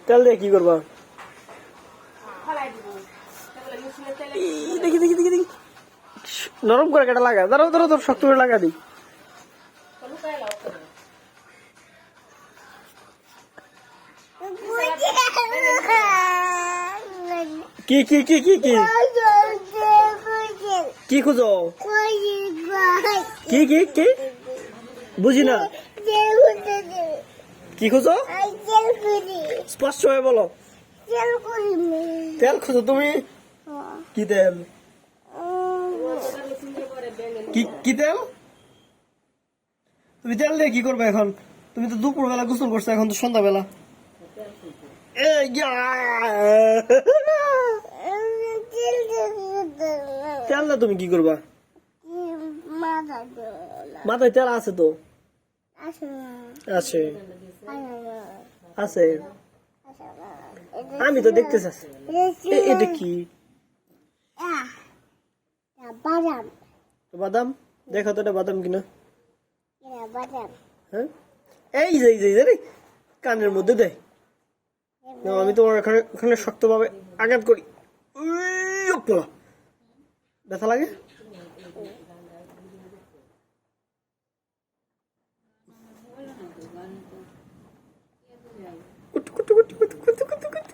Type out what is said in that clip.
তেল দিয়ে কি করবা? দেখি দেখি দেখি দেখি নরম করে কেটে লাগা। ধরো ধরো ধরো, শক্ত করে লাগা দিই। কি কি কি কি কি কি খুঁজো? কি কি কি বুঝি না। কি খুঁজো? স্পষ্ট হয়ে বলো। তেল খুঁজো তুমি? কি তেল? কি তেল? তুমি তেল দিয়ে কি করবে এখন? তুমি তো দুপুর বেলা গোসল করছো, এখন তো সন্ধ্যা বেলা। তেল না, তুমি কি করবা? মাথায় তেল আছে তো? আছে আছে, আমি তো দেখতে চাচ্ছি। এটা কি? বাদাম? দেখো তো এটা বাদাম কিনা। হ্যাঁ, এই যে কানের মধ্যে দেয়। আমি তোমার এখানে শক্তভাবে আঘাত করি। ব্যথা লাগে? কুটু কুটু কুটু কুটু কুটু কুটু কুটু।